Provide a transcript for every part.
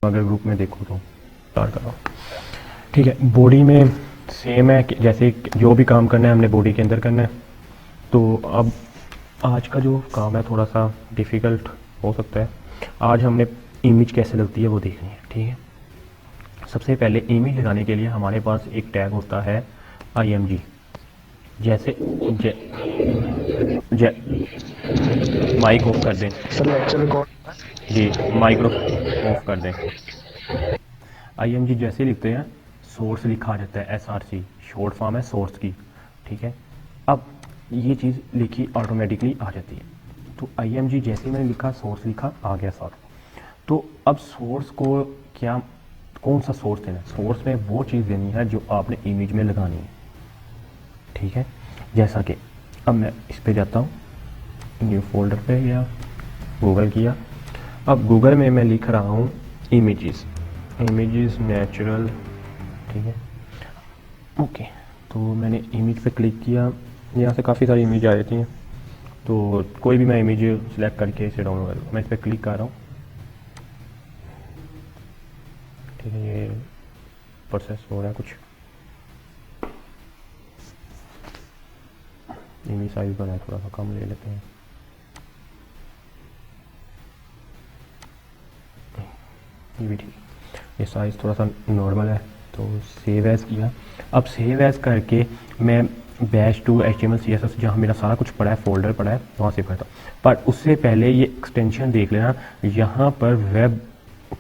अगर ग्रुप में देखो तो स्टार्ट करो। ठीक है, बॉडी में सेम है जैसे जो भी काम करना है हमने बॉडी के अंदर करना है। तो अब आज का जो काम है थोड़ा सा डिफ़िकल्ट हो सकता है। आज हमने इमेज कैसे लगती है वो देखनी है। ठीक है, सबसे पहले इमेज लगाने के लिए हमारे पास एक टैग होता है IMG। जैसे माइक ऑफ कर दें सर लेक्चर रिकॉर्ड। जी, माइक्रो ऑफ कर दें। IMG जैसे लिखते हैं सोर्स लिखा आ जाता है SRC, शॉर्ट फॉर्म है सोर्स की। ठीक है, अब ये चीज़ लिखी ऑटोमेटिकली आ जाती है। तो IMG जैसे मैंने लिखा सोर्स लिखा आ गया सर। तो अब सोर्स को क्या कौन सा सोर्स देना है? सोर्स में वो चीज़ देनी है जो आपने इमेज में लगानी है। ठीक है, जैसा कि अब मैं इस पे जाता हूँ, न्यू फोल्डर पे गया, गूगल किया। अब गूगल में मैं लिख रहा हूँ इमेजेस नेचुरल। ठीक है, ओके। तो मैंने इमेज पे क्लिक किया, यहाँ से काफ़ी सारी इमेज आ जाती हैं। तो कोई भी मैं इमेज सेलेक्ट करके इसे डाउनलोड कर, मैं इस पर क्लिक कर रहा हूँ। ठीक है, ये प्रोसेस हो रहा है कुछ। इमेज साइज बनाए थोड़ा सा कम ले लेते हैं। ये भी ठीक, ये साइज़ थोड़ा सा नॉर्मल है। तो सेव एज़ किया। अब सेव एज़ करके मैं बैश2 HTML CSS जहाँ मेरा सारा कुछ पड़ा है, फोल्डर पड़ा है, वहाँ सेव करता हूँ। पर उससे पहले ये एक्सटेंशन देख लेना, यहाँ पर वेब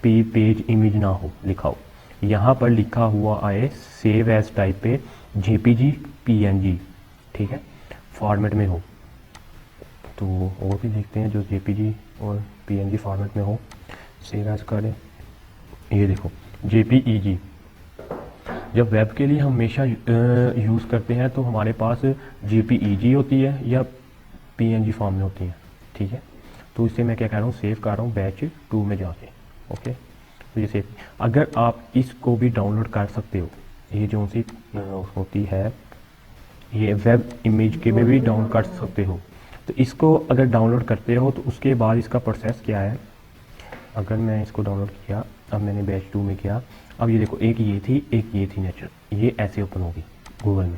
पेज इमेज ना हो लिखा हो, यहाँ पर लिखा हुआ आए सेव एज़ टाइप पे JPG PNG। ठीक है, फॉर्मेट में हो। तो और भी देखते हैं जो JPG और PNG फॉर्मेट में हो। सेव एज़ करें, ये देखो JPEG। जब वेब के लिए हम हमेशा यूज़ करते हैं तो हमारे पास JPEG होती है या PNG फॉर्म में होती है। ठीक है, तो इससे मैं क्या कह रहा हूँ, सेव कर रहा हूँ बैच2 में जाके। ओके, तो ये सेव। अगर आप इसको भी डाउनलोड कर सकते हो, ये जो सी होती है ये वेब इमेज के में भी डाउनलोड कर सकते हो। तो इसको अगर डाउनलोड करते हो तो उसके बाद इसका प्रोसेस क्या है। अगर मैं इसको डाउनलोड किया, अब मैंने बैच2 में किया, अब ये देखो एक ये थी नेचुरल, ये ऐसे ओपन होगी गूगल में।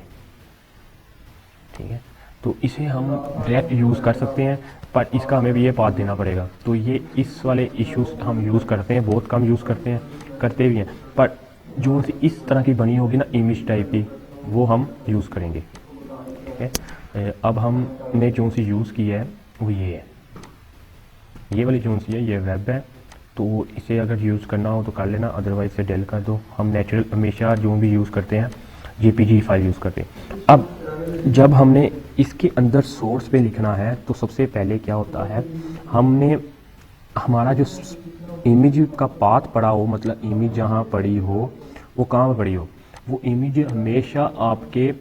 ठीक है, तो इसे हम डायरेक्ट यूज़ कर सकते हैं, पर इसका हमें भी ये पाथ देना पड़ेगा। तो ये इस वाले इश्यूज हम यूज़ करते हैं, बहुत कम यूज़ करते हैं, करते भी हैं। पर जो सी इस तरह की बनी होगी ना इमेज टाइप की, वो हम यूज़ करेंगे। ठीक है, अब हमने जो सी यूज़ की है वो ये है, ये वाली जो सी है ये वेब है। तो इसे अगर यूज़ करना हो तो कर लेना, अदरवाइज से डेल कर दो। हम नेचुरल हमेशा जो भी यूज़ करते हैं JPG फाइल यूज़ करते हैं। अब जब हमने इसके अंदर सोर्स पे लिखना है तो सबसे पहले क्या होता है, हमने हमारा जो इमेज का पाथ पड़ा हो, मतलब इमेज जहाँ पड़ी हो वो कहाँ पर पड़ी हो, वो इमेज हमेशा आपके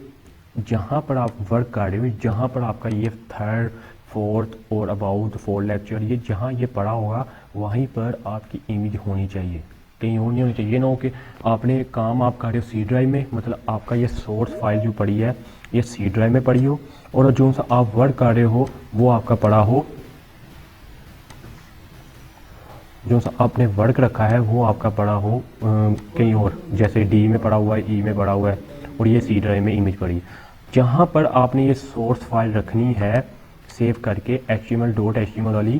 जहाँ पर आप वर्क कर रहे हो, जहाँ पर आपका ये थर्ड फोर्थ और अबाउट फोर लेक्चर ये जहाँ ये पड़ा होगा वहीं पर आपकी इमेज होनी चाहिए, कहीं और नहीं होनी चाहिए। ये ना हो कि आपने काम आप कर रहे हो C ड्राइव में, मतलब आपका ये सोर्स फाइल जो पड़ी है ये C ड्राइव में पड़ी हो, और जो सा आप वर्क कर रहे हो वो आपका पड़ा हो, जो सा आपने वर्क रखा है वो आपका पड़ा हो कहीं और, जैसे D में पड़ा हुआ है, E में पड़ा हुआ है, और ये C ड्राइव में इमेज पड़ी है। जहाँ पर आपने ये सोर्स फाइल रखनी है सेव करके HTML वाली,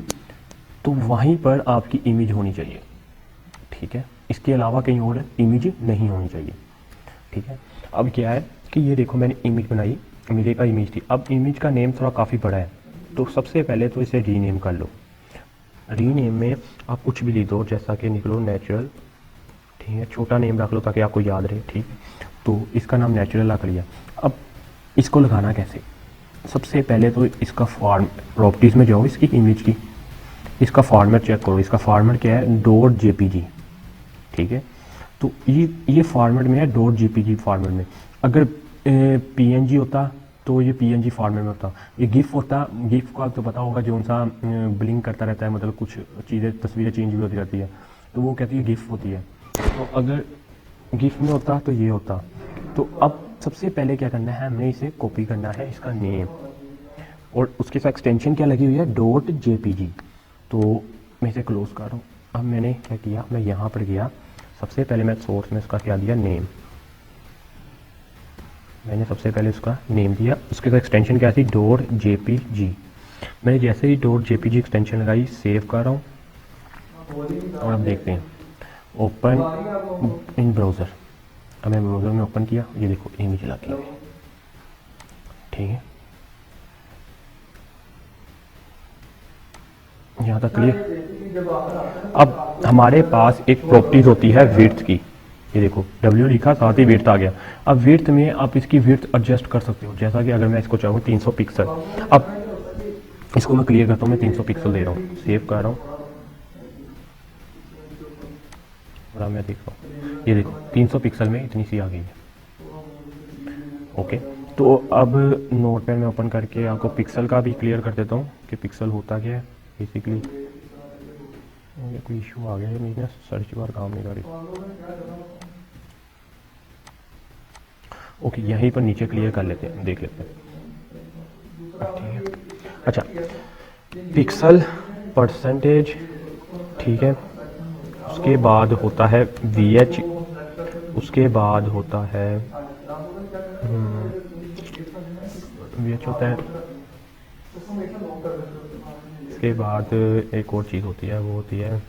तो वहीं पर आपकी इमेज होनी चाहिए। ठीक है, इसके अलावा कहीं और इमेज नहीं होनी चाहिए। ठीक है, अब क्या है कि ये देखो मैंने इमेज बनाई, मेरे का इमेज थी। अब इमेज का नेम थोड़ा काफ़ी बड़ा है, तो सबसे पहले तो इसे रीनेम कर लो। रीनेम में आप कुछ भी लिख दो, जैसा कि निकलो नेचुरल। ठीक है, छोटा नेम रख लो ताकि आपको याद रहे। ठीक, तो इसका नाम नेचुरल रख लिया। अब इसको लगाना कैसे, सबसे पहले तो इसका फॉर्म प्रॉपर्टीज़ में जाओ, इसकी इमेज की, इसका फॉर्मेट चेक करो। इसका फॉर्मेट क्या है, .jpg। ठीक है, तो ये फॉर्मेट में है .jpg फॉर्मेट में। अगर PNG होता तो ये PNG फॉर्मेट में होता। ये गिफ होता, गिफ का तो पता होगा जो सा ब्लिंक करता रहता है, मतलब कुछ चीज़ें तस्वीरें चेंज भी होती रहती है, तो वो कहती है गिफ होती है। तो अगर गिफ में होता तो ये होता। तो अब सबसे पहले क्या करना है, हमें इसे कॉपी करना है इसका नेम, और उसके साथ एक्सटेंशन क्या लगी हुई है, .jpg। तो मैं इसे क्लोज कर रहा हूँ। अब मैंने क्या किया, मैं यहाँ पर गया, सबसे पहले मैं सोर्स में उसका क्या दिया, नेम। मैंने सबसे पहले उसका नेम दिया, उसके बाद एक्सटेंशन क्या थी, .jpg। मैंने जैसे ही .jpg एक्सटेंशन लगाई, सेव कर रहा हूँ और अब देखते हैं, ओपन इन ब्राउज़र। अब मैं ब्राउज़र में ओपन किया, ये देखो इमेज लगी हुई है, ठीक है, यहाँ तक क्लियर। अब हमारे पास एक प्रॉपर्टीज होती है विड्थ की, ये देखो W लिखा, साथ ही विड्थ आ गया। अब विड्थ में आप इसकी विड्थ एडजस्ट कर सकते हो, जैसा कि अगर मैं इसको चाहूँ 300 पिक्सल, अब इसको मैं क्लियर करता हूँ, मैं 300 पिक्सल दे रहा हूँ, सेव कर रहा हूँ और अब मैं देख रहा हूँ, ये देखो 300 पिक्सल में इतनी सी आ गई है। ओके, तो अब नोटपैड में ओपन करके आपको पिक्सल का भी क्लियर कर देता हूँ कि पिक्सल होता क्या है बेसिकली। ये कोई इशू आ गया है, मेरी ना सर्च बार काम नहीं कर रही। ओके, यहीं पर नीचे क्लियर कर लेते हैं, देख लेते हैं, ठीक है। अच्छा, पिक्सल परसेंटेज, ठीक है, उसके बाद होता है VH, उसके बाद होता है VH होता है, इसके बाद एक और चीज़ होती है, वो होती है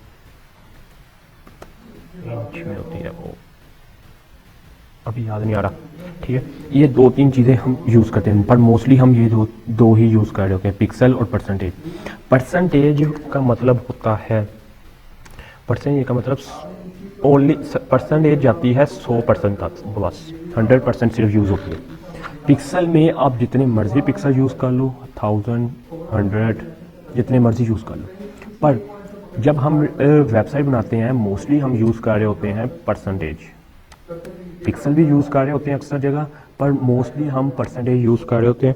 इंच में होती है, वो अभी याद नहीं आ रहा, ठीक है। ये 2-3 चीज़ें हम यूज़ करते हैं, पर मोस्टली हम ये दो ही यूज़ कर रहे होते हैं, पिक्सल और परसेंटेज। परसेंटेज का मतलब होता है, परसेंटेज का मतलब ओनली परसेंटेज जाती है 100% तक, बस 100% सिर्फ यूज़ होती है। पिक्सल में आप जितने मर्जी पिक्सल यूज़ कर लो, 1000, 100, जितने मर्जी यूज़ कर लो, पर जब हम वेबसाइट बनाते हैं मोस्टली हम यूज़ कर रहे होते हैं परसेंटेज। पिक्सल भी यूज़ कर रहे होते हैं अक्सर जगह, पर मोस्टली हम परसेंटेज यूज़ कर रहे होते हैं।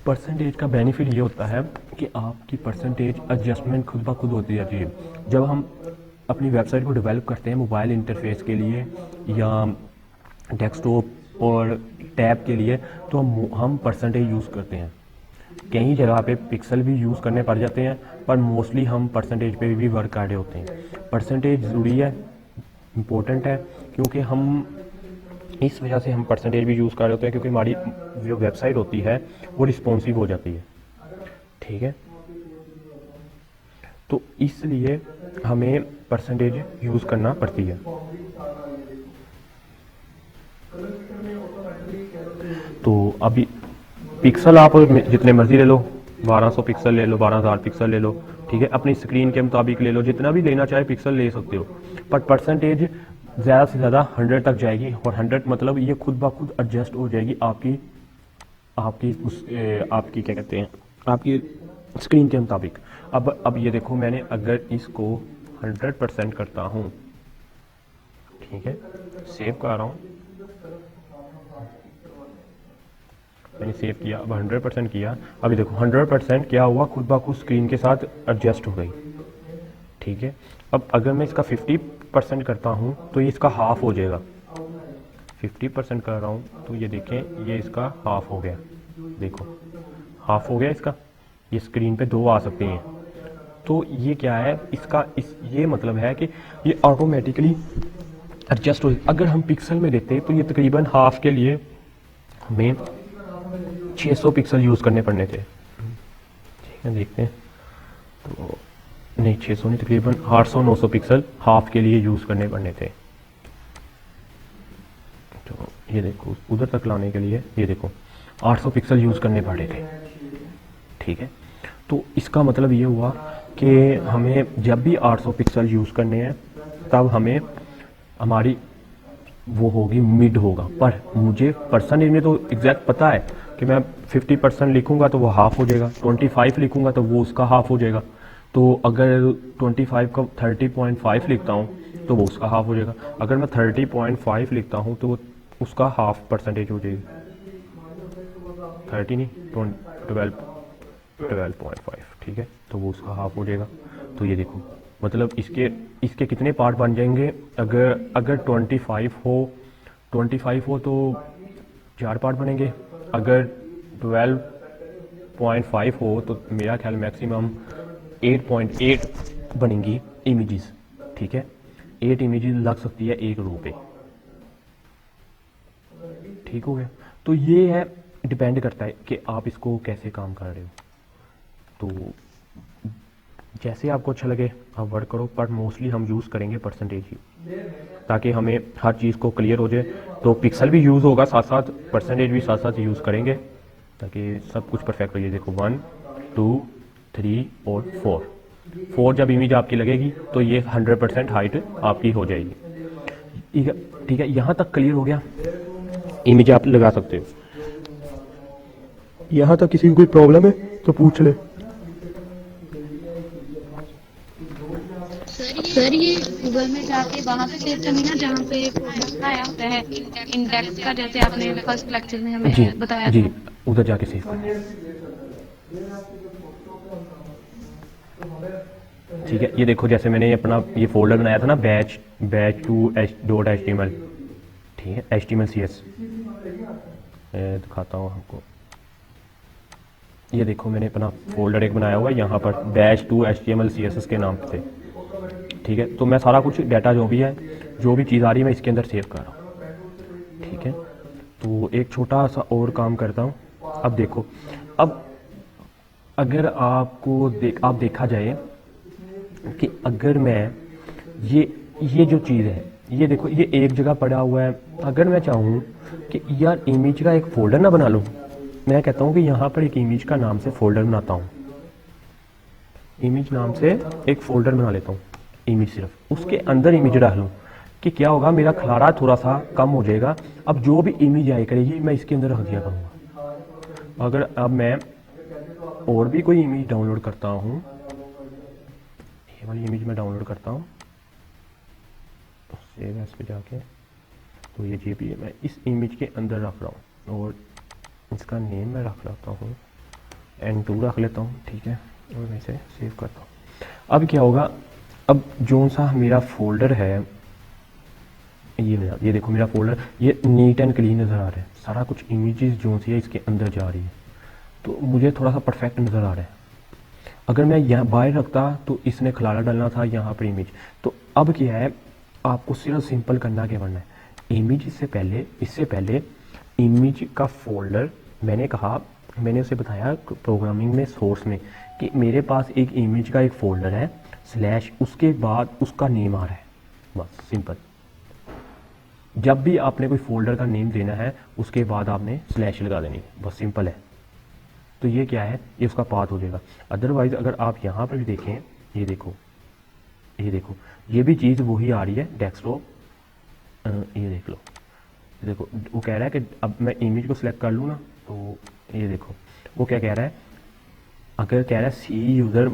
परसेंटेज का बेनिफिट ये होता है कि आपकी परसेंटेज एडजस्टमेंट खुद ब खुद होती रहती है। जब हम अपनी वेबसाइट को डेवलप करते हैं मोबाइल इंटरफेस के लिए या डेस्कटॉप और टैब के लिए, तो हम परसेंटेज यूज़ करते हैं। कई जगह पे पिक्सल भी यूज़ करने पड़ जाते हैं, पर मोस्टली हम परसेंटेज पे भी वर्क कर रहे होते हैं। परसेंटेज ज़रूरी है, इम्पोर्टेंट है, क्योंकि हम इस वजह से हम परसेंटेज भी यूज़ कर रहे होते हैं, क्योंकि हमारी जो वेबसाइट होती है वो रिस्पॉन्सिव हो जाती है, ठीक है। तो इसलिए हमें परसेंटेज यूज़ करना पड़ती है। तो अभी पिक्सल आप जितने मर्जी ले लो, 1200 पिक्सल ले लो, 12000 पिक्सल ले लो, ठीक है, अपनी स्क्रीन के मुताबिक ले लो, जितना भी लेना चाहे पिक्सल ले सकते हो, पर परसेंटेज ज़्यादा से ज़्यादा 100 तक जाएगी, और 100 मतलब ये खुद ब खुद एडजस्ट हो जाएगी आपकी आपकी क्या कहते हैं, आपकी स्क्रीन के मुताबिक। अब ये देखो, मैंने अगर इसको 100% करता हूँ, ठीक है, सेव कर रहा हूँ, मैंने सेव किया, अब 100% किया, अभी देखो 100% क्या हुआ, खुद ब खुद स्क्रीन के साथ एडजस्ट हो गई, ठीक है। अब अगर मैं इसका 50% करता हूँ तो ये इसका हाफ हो जाएगा। 50% कर रहा हूँ तो ये देखें, ये इसका हाफ हो गया, देखो हाफ हो गया इसका, ये स्क्रीन पे 2 आ सकते हैं। तो ये क्या है इसका, ये मतलब है कि ये ऑटोमेटिकली एडजस्ट हो। अगर हम पिक्सल में देते तो ये तकरीबन हाफ के लिए हमें 600 पिक्सल यूज़ करने पड़ने थे, ठीक है, देखते हैं। तो नहीं, 600 नहीं, तकरीबन 800-900 पिक्सल हाफ के लिए यूज़ करने पड़ने थे। तो ये देखो उधर तक लाने के लिए ये देखो 800 पिक्सल यूज़ करने पड़े थे, ठीक है। तो इसका मतलब ये हुआ कि हमें जब भी 800 पिक्सल यूज़ करने हैं तब हमें हमारी वो होगी मिड होगा, पर मुझे परसेंटेज में तो एग्जैक्ट पता है कि मैं 50% लिखूंगा तो वो हाफ हो जाएगा, 25 लिखूंगा तो वो उसका हाफ हो जाएगा। तो अगर 25 का 30.5 लिखता हूँ तो वो उसका हाफ हो जाएगा, अगर मैं 30.5 लिखता हूँ तो वो उसका हाफ परसेंटेज हो जाएगी, 30 नहीं 12.5, ठीक है, तो वो उसका हाफ हो जाएगा। तो ये देखो मतलब इसके कितने पार्ट बन जाएंगे, अगर 25 हो तो 4 पार्ट बनेंगे, अगर 12.5 हो तो मेरा ख्याल मैक्सिमम 8.8 बनेंगी इमेजेस, ठीक है। 8 इमेजेस लग सकती है एक रो पे, ठीक हो गया। तो ये है, डिपेंड करता है कि आप इसको कैसे काम कर रहे हो। तो जैसे आपको अच्छा लगे आप वर्क करो, पर मोस्टली हम यूज़ करेंगे परसेंटेज ही, ताकि हमें हर चीज़ को क्लियर हो जाए। तो पिक्सल भी यूज़ होगा साथ साथ, परसेंटेज भी साथ साथ यूज़ करेंगे, ताकि सब कुछ परफेक्ट हो जाए। देखो 1 2 3 और 4 जब इमेज आपकी लगेगी तो ये 100% हाइट आपकी हो जाएगी, ठीक है। ठीक है, यहाँ तक क्लियर हो गया। इमेज आप लगा सकते हो। यहाँ तक किसी को कोई प्रॉब्लम है तो पूछ ले। सर ये गूगल में जाके वहां पे सेव करनी ना, जहाँ पे प्रोग्राम आया होता है इंडेक्स का, जैसे आपने फर्स्ट लेक्चर में जी हमें बताया जी, था। उधर जाके सेव करना है, ठीक है। ये देखो, जैसे मैंने अपना ये फोल्डर बनाया था ना, batch2.html, ठीक है, HTML/CSS दिखाता हूँ आपको। ये देखो मैंने अपना फोल्डर एक बनाया हुआ है यहाँ पर, batch2.html/CSS के नाम से, ठीक है। तो मैं सारा कुछ डाटा जो भी है, जो भी चीज़ आ रही है, मैं इसके अंदर सेव कर रहा हूँ, ठीक है। तो एक छोटा सा और काम करता हूँ। अब देखो, अब अगर आपको आप देखा जाए कि अगर मैं ये जो चीज़ है, ये देखो, ये एक जगह पड़ा हुआ है। अगर मैं चाहूँ कि यार इमेज का एक फ़ोल्डर ना बना लूँ, मैं कहता हूँ कि यहाँ पर एक इमेज का नाम से फ़ोल्डर बनाता हूँ, इमेज नाम से एक फ़ोल्डर बना लेता हूँ, इमेज सिर्फ, उसके अंदर इमेज डाल लूँ, कि क्या होगा, मेरा खलारा थोड़ा सा कम हो जाएगा। अब जो भी इमेज आया करेगी मैं इसके अंदर रख दिया करूँगा। अगर अब मैं और भी कोई इमेज डाउनलोड करता हूँ, ये वाली इमेज मैं डाउनलोड करता हूँ, सेव एज पे जाके, तो ये JPG मैं इस इमेज के अंदर रख रहा हूँ, और इसका नेम मैं रख लेता हूँ, N2 रख लेता हूँ, ठीक है। और मैं इसे सेव करता हूँ। अब क्या होगा, अब जो सा मेरा फोल्डर है, ये देखो मेरा फोल्डर, ये नीट एंड क्लीन नज़र आ रहा है, सारा कुछ इमेजेस जो सी है इसके अंदर जा रही है, तो मुझे थोड़ा सा परफेक्ट नज़र आ रहा है। अगर मैं यहाँ बाहर रखता तो इसने खलारा डालना था यहाँ पर इमेज। तो अब क्या है, आपको सिर्फ सिंपल करना क्या करना है, इमेज इससे पहले इमेज का फोल्डर, मैंने उसे बताया प्रोग्रामिंग में, सोर्स में, कि मेरे पास एक इमेज का एक फोल्डर है, स्लैश, उसके बाद उसका नेम आ रहा है, बस सिंपल। जब भी आपने कोई फोल्डर का नेम देना है, उसके बाद आपने स्लैश लगा देनी, बस सिंपल है। तो ये क्या है, ये उसका पाथ हो जाएगा। अदरवाइज अगर आप यहाँ पर भी देखें, ये देखो, ये भी चीज़ वही आ रही है, डेस्कटॉप, ये देख लो, देखो वो कह रहा है कि अब मैं इमेज को सिलेक्ट कर लूँ ना, तो ये देखो वो क्या कह रहा है, अगर कह रहा है सी यूज़र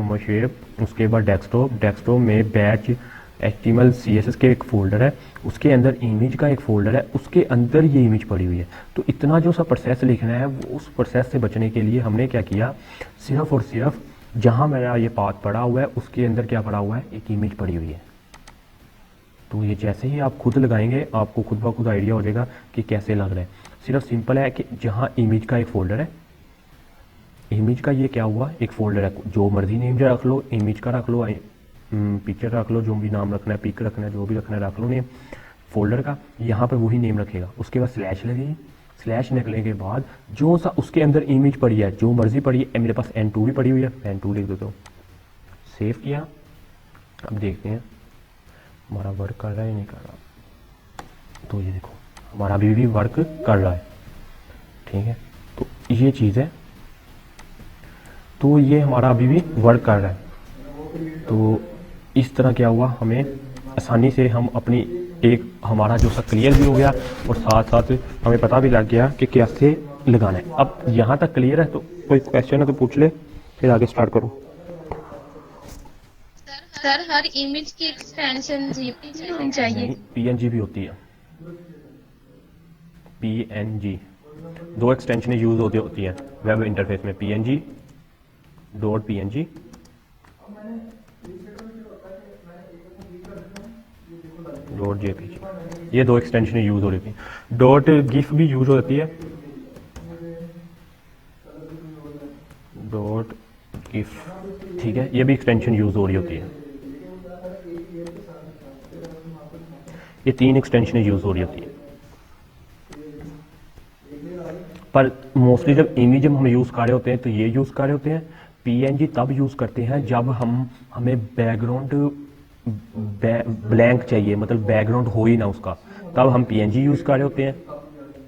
मशेप, उसके बाद डेस्कटॉप में बैच HTML/CSS के एक फ़ोल्डर है, उसके अंदर इमेज का एक फ़ोल्डर है, उसके अंदर ये इमेज पड़ी हुई है। तो इतना जो सा प्रोसेस लिखना है, वो उस प्रोसेस से बचने के लिए हमने क्या किया, सिर्फ और सिर्फ जहाँ मेरा ये पाथ पड़ा हुआ है उसके अंदर क्या पड़ा हुआ है, एक इमेज पड़ी हुई है। तो ये जैसे ही आप खुद लगाएंगे, आपको खुद ब खुद आइडिया हो जाएगा कि कैसे लग रहा है। सिर्फ सिंपल है कि जहाँ इमेज का एक फ़ोल्डर है, इमेज का ये क्या हुआ, एक फ़ोल्डर है, जो मर्जी नेम रख लो, इमेज का रख लो, पिक्चर रख लो, जो भी नाम रखना है, पिक रखना है, जो भी रखना है रख लो नेम फोल्डर का, यहाँ पर वही नेम रखेगा। उसके बाद स्लैश लगेगी, स्लैश निकलने के बाद जो सा उसके अंदर इमेज पड़ी है, जो मर्जी पड़ी है, मेरे पास N2 भी पड़ी हुई है, मैं N2 लिख देता हूँ, सेव किया। अब देखते हैं हमारा वर्क कर रहा है या नहीं कर रहा। तो ये देखो हमारा अभी भी वर्क कर रहा है, ठीक है। तो ये चीज़ है, तो ये हमारा अभी भी वर्क कर रहा है। तो इस तरह क्या हुआ, हमें आसानी से हम अपनी एक हमारा जो सा क्लियर भी हो गया, और साथ साथ हमें पता भी लग गया कि कैसे लगाना है। अब यहाँ तक क्लियर है, तो कोई क्वेश्चन है तो पूछ ले, फिर आगे स्टार्ट करो। सर हर इमेज की एक्सटेंशन होनी चाहिए। PNG भी होती है, PNG, दो एक्सटेंशन यूज होती हैं वेब इंटरफेस में, PNG dot PNG, dot JPG, ये दो एक्सटेंशन यूज हो रही थी। डॉट गिफ भी यूज होती है, डॉट गिफ, ठीक ठीक है, ये भी एक्सटेंशन यूज़ हो रही होती है, ये 3 एक्सटेंशन यूज़ हो रही होती है। पर मोस्टली जब इमेज हम यूज़ कर रहे होते हैं तो ये यूज़ कर रहे होते हैं। पीएनजी तब यूज़ करते हैं जब हमें बैकग्राउंड ब्लैंक चाहिए, मतलब बैकग्राउंड हो ही ना उसका, तब हम पीएनजी यूज़ कर रहे होते हैं।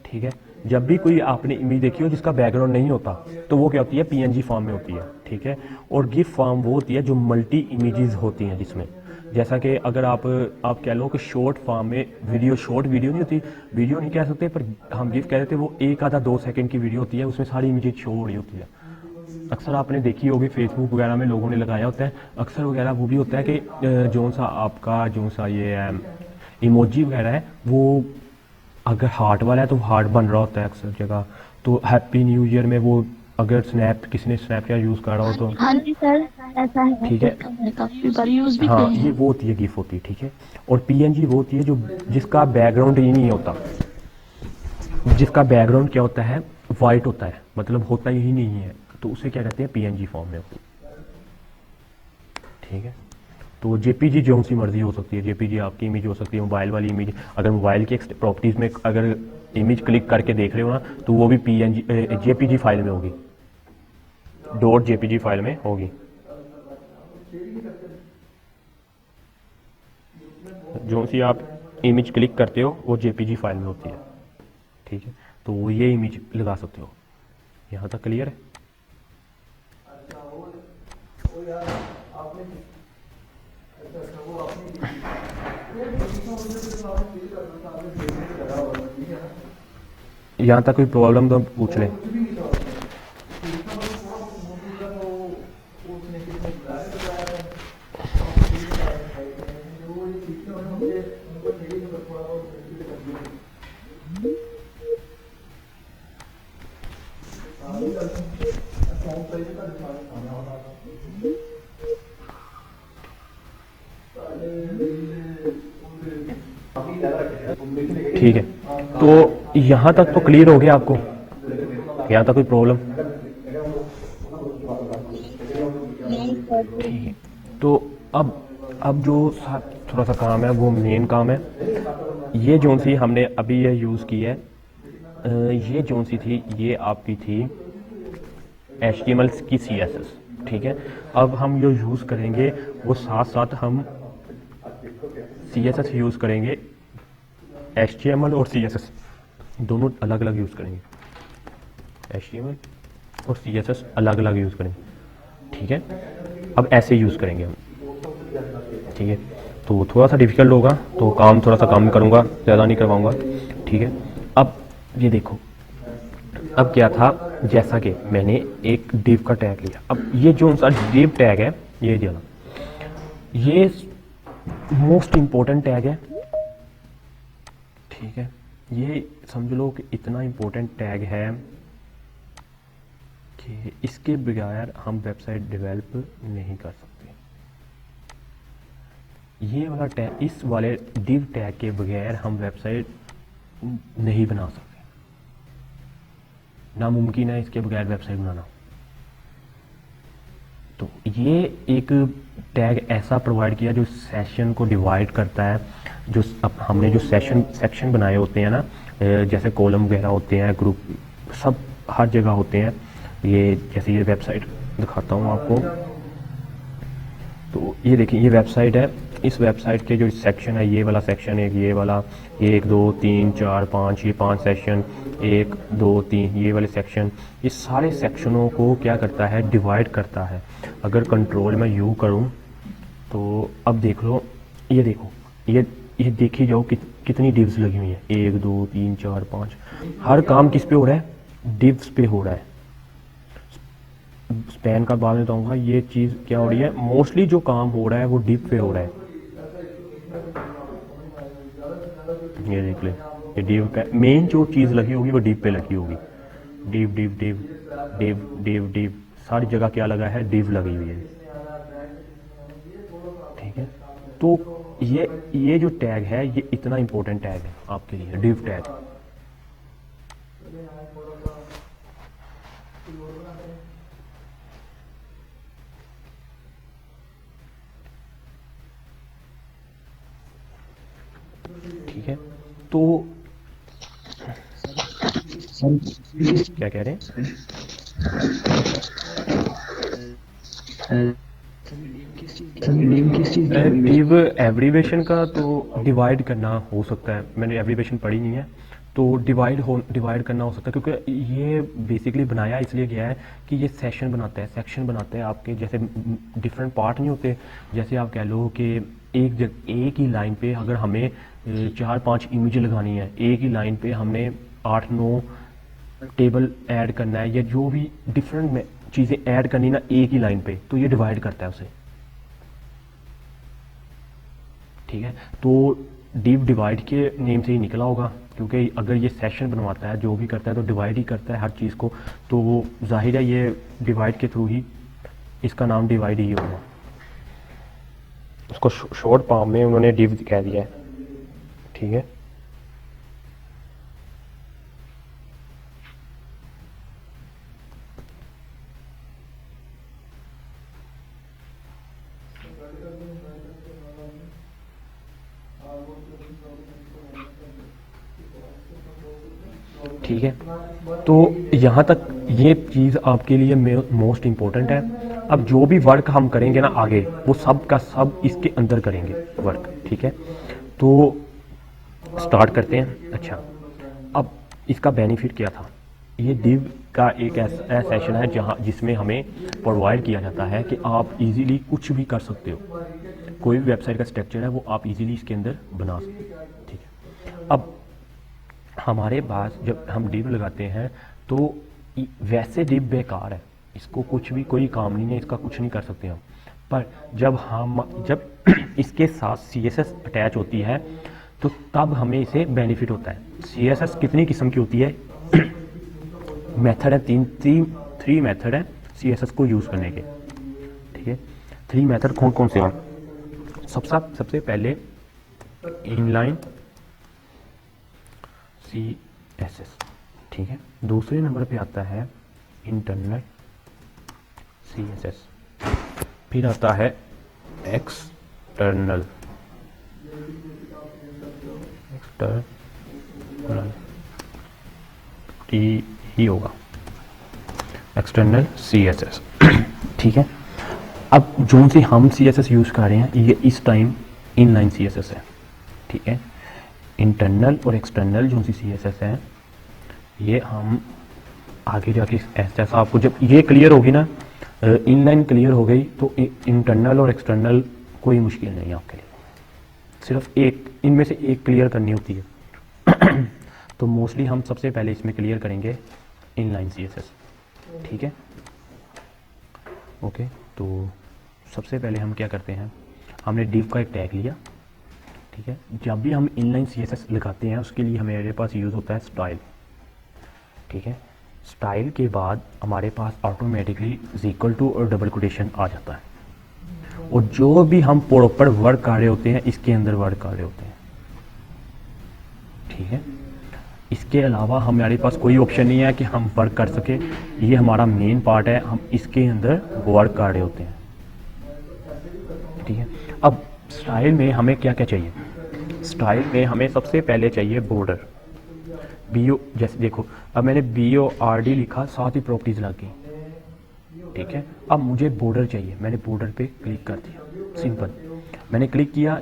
ठीक है, जब भी कोई आपने इमेज देखी हो जिसका बैकग्राउंड नहीं होता तो वो क्या होती है, पीएनजी फॉर्म में होती है। ठीक है, और गिफ फॉर्म वो होती है जो मल्टी इमेजेस होती हैं, जिसमें जैसा कि अगर आप कह लो कि शॉर्ट फॉर्म में वीडियो, शॉर्ट वीडियो नहीं होती, वीडियो नहीं कह सकते पर हम गिफ कह देते, वो 1 आधा 2 सेकंड की वीडियो होती है, उसमें सारी इमेजेस शो हो रही होती है। अक्सर आपने देखी होगी फेसबुक वगैरह में लोगों ने लगाया होता है, अक्सर वगैरह वो भी होता है कि जो सा आपका जो सा ये इमोजी वगैरह है वो अगर हार्ट वाला है तो हार्ट बन रहा होता है अक्सर जगह। तो हैप्पी न्यू ईयर में वो अगर स्नैप किसी ने स्नैपचैट यूज़ करा हो तो हाँ जी सर, ऐसा है, ठीक है, काफी बार यूज भी हाँ किए ये हैं। वो होती है, गिफ होती है। ठीक है, और पीएनजी वो होती है जो जिसका बैकग्राउंड ही नहीं होता, जिसका बैकग्राउंड क्या होता है, वाइट होता है, मतलब होता ही नहीं है, तो उसे क्या कहते हैं, पीएनजी फॉर्म में होती है। ठीक है, तो जेपीजी जो सी मर्जी हो सकती है, जेपीजी आपकी इमेज हो सकती है, मोबाइल वाली इमेज, अगर मोबाइल की प्रॉपर्टीज़ में अगर इमेज क्लिक करके देख रहे हो ना तो वो भी पीएनजी जेपीजी फाइल में होगी, डॉट जेपीजी फाइल में होगी। जो सी आप इमेज क्लिक करते हो वो जेपीजी फाइल में होती है। ठीक है, तो वो ये इमेज लगा सकते हो। यहाँ तक क्लियर है? यहाँ तक कोई प्रॉब्लम तो पूछ लें। ठीक है, तो यहाँ तक तो क्लियर हो गया आपको? यहाँ तक कोई प्रॉब्लम? ठीक है, तो अब जो थोड़ा सा काम है वो मेन काम है। ये जोन सी हमने अभी ये यूज़ की है, ये जोन सी थी, ये आपकी थी HTML की CSS। ठीक है, अब हम जो यूज़ करेंगे वो साथ साथ हम CSS यूज़ करेंगे, HTML और CSS दोनों अलग अलग यूज़ करेंगे, HTML और CSS अलग अलग यूज़ करेंगे। ठीक है, अब ऐसे यूज़ करेंगे हम। ठीक है, तो थोड़ा सा डिफिकल्ट होगा तो काम थोड़ा सा कम करूँगा, ज़्यादा नहीं करवाऊँगा। ठीक है, अब ये देखो, अब क्या था, जैसा कि मैंने एक डिव का टैग लिया, अब ये जो सा डिव टैग है ये देना, ये मोस्ट इम्पोर्टेंट टैग है। ठीक है, ये समझ लो कि इतना इम्पोर्टेंट टैग है कि इसके बगैर हम वेबसाइट डेवलप नहीं कर सकते। ये वाला टैग, इस वाले डिव टैग के बगैर हम वेबसाइट नहीं बना सकते, नामुमकिन है इसके बगैर वेबसाइट बनाना। तो ये एक टैग ऐसा प्रोवाइड किया जो सेशन को डिवाइड करता है, जो अब हमने जो सेक्शन बनाए होते हैं ना, जैसे कॉलम वगैरह होते हैं, ग्रुप सब हर जगह होते हैं। ये जैसे ये वेबसाइट दिखाता हूँ आपको, तो ये देखिए ये वेबसाइट है, इस वेबसाइट के जो सेक्शन है, ये वाला सेक्शन है, ये वाला, ये 1 2 3 4 5, ये 5 सेक्शन, 1 2 3, ये वाले सेक्शन, ये सारे सेक्शनों को क्या करता है, डिवाइड करता है। अगर कंट्रोल में यू करूं तो अब देख लो, ये देखो, ये देखी जाओ कितनी डिव्स लगी हुई है, 1 2 3 4 5, हर काम किस पे हो रहा है, डिव्स पे हो रहा है। स्पैन का बाद में बताऊंगा ये चीज़ क्या हो रही है, मोस्टली जो काम हो रहा है वो डिव पे हो रहा है। ये देख ले, ये डिव का मेन जो चीज़ लगी होगी वो डिव पे लगी होगी, div div div div div div, सारी जगह क्या लगा है, डिव लगी हुई है। ठीक है, तो ये जो टैग है ये इतना इंपॉर्टेंट टैग है आपके लिए, डिव टैग। ठीक है, तो सर क्या कह रहे हैं? नेम किस चीज़ की एब्रीविएशन? डिव एब्रीवेशन का तो डिवाइड करना हो सकता है, मैंने एब्रीवेशन पढ़ी नहीं है, तो डिवाइड करना हो सकता है, क्योंकि ये बेसिकली बनाया इसलिए गया है कि ये सेशन बनाता है, सेक्शन बनाता है आपके, जैसे डिफरेंट पार्ट नहीं होते, जैसे आप कह लो कि एक ही लाइन पे अगर हमें 4-5 इमेज लगानी है, एक ही लाइन पे हमने 8-9 टेबल ऐड करना है, या जो भी डिफरेंट चीज़ें ऐड करनी ना एक ही लाइन पे, तो ये डिवाइड करता है उसे। ठीक है, तो डिव डिवाइड के नेम से ही निकला होगा, क्योंकि अगर ये सेशन बनवाता है, जो भी करता है तो डिवाइड ही करता है हर चीज़ को, तो वो जाहिर है ये डिवाइड के थ्रू ही इसका नाम डिवाइड ही होगा। उसको शॉर्ट फॉर्म में उन्होंने डिव कह दिया है। ठीक है, ठीक है, तो यहाँ तक ये चीज़ आपके लिए मोस्ट इम्पोर्टेंट है। अब जो भी वर्क हम करेंगे ना आगे, वो सब का सब इसके अंदर करेंगे वर्क। ठीक है, तो स्टार्ट करते हैं। अच्छा, अब इसका बेनिफिट क्या था? ये डिव का एक ऐसा सेशन है जहाँ जिसमें हमें प्रोवाइड किया जाता है कि आप इजीली कुछ भी कर सकते हो, कोई भी वेबसाइट का स्ट्रक्चर है वो आप इजीली इसके अंदर बना सकते हो। ठीक है, अब हमारे पास जब हम डिव लगाते हैं तो वैसे डिव बेकार है, इसको कुछ भी कोई काम नहीं है, इसका कुछ नहीं कर सकते हम। पर जब इसके साथ CSS अटैच होती है तो तब हमें इसे बेनिफिट होता है। CSS कितनी किस्म की होती है? मेथड है, थ्री मेथड है CSS को यूज़ करने के। ठीक है, 3 मेथड कौन कौन से हैं? सबसे पहले इनलाइन CSS। ठीक है, दूसरे नंबर पे आता है इंटरनल CSS, फिर आता है एक्सटर्नल ही होगा, एक्सटर्नल CSS। ठीक है, अब जो से हम CSS यूज़ कर रहे हैं ये इस टाइम इनलाइन CSS है। ठीक है, इंटरनल और एक्सटर्नल जो सी CSS है ये हम आगे जाके ऐसा आपको जब ये क्लियर होगी ना, इनलाइन क्लियर हो गई, तो इंटरनल और एक्सटर्नल कोई मुश्किल नहीं है आपके लिए, सिर्फ एक इनमें से एक क्लियर करनी होती है। तो मोस्टली हम सबसे पहले इसमें क्लियर करेंगे इनलाइन CSS। ठीक है, ओके, तो सबसे पहले हम क्या करते हैं, हमने डिव का एक टैग लिया। ठीक है, जब भी हम इनलाइन CSS लगाते हैं उसके लिए हमारे पास यूज़ होता है स्टाइल। ठीक है, स्टाइल के बाद हमारे पास ऑटोमेटिकली इक्वल टू और डबल कोटेशन आ जाता है, और जो भी हम प्रॉपर वर्क कर रहे होते हैं इसके अंदर वर्क कर रहे होते हैं। ठीक है, इसके अलावा हमारे पास कोई ऑप्शन नहीं है कि हम वर्क कर सके, ये हमारा मेन पार्ट है, हम इसके अंदर वर्क कर रहे होते हैं। ठीक है, अब स्टाइल में हमें क्या क्या चाहिए? स्टाइल में हमें सबसे पहले चाहिए बॉर्डर, BO, जैसे देखो अब मैंने BORD लिखा, साथ ही प्रॉपर्टीज लग गई। ठीक है, अब मुझे बॉर्डर चाहिए, मैंने बॉर्डर पे क्लिक कर दिया, सिंपल, मैंने क्लिक किया,